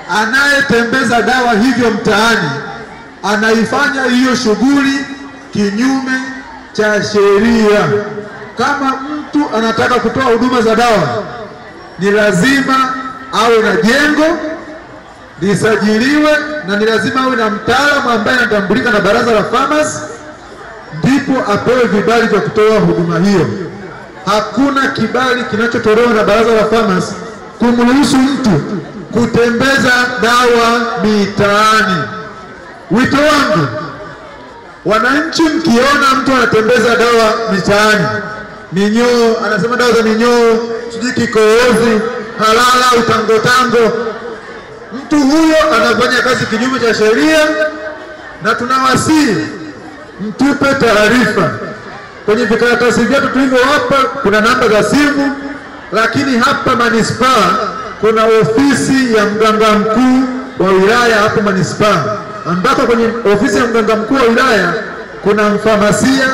Anayetembeza dawa hivyo mtaani anaifanya hiyo shughuli kinyume cha sheria. Kama mtu anataka kutoa huduma za dawa, ni lazima awe na jengo lisajiliwe, na ni lazima awe na mtaalamu ambaye anatambulika na Baraza la Pharmacy, ndipo apewe vibali vya kutoa huduma hiyo. Hakuna kibali kinachotolewa na Baraza la Pharmacy kumruhusu mtu kutembeza dawa mitaani. Wito wangu, wananchi, mkiona mtu anatembeza dawa mitaani, minyoo, anasema dawa za minyoo, sijui kikohozi, halala, utangotango, mtu huyo anafanya kazi kinyume cha sheria, na tunawasihi mtupe taarifa. Kwenye vikaratasi vyetu tulivyowapa kuna namba za simu, lakini hapa manispaa kuna ofisi ya mganga mkuu wa wilaya hapo manispaa, ambako kwenye ofisi ya mganga mkuu wa wilaya kuna mfamasia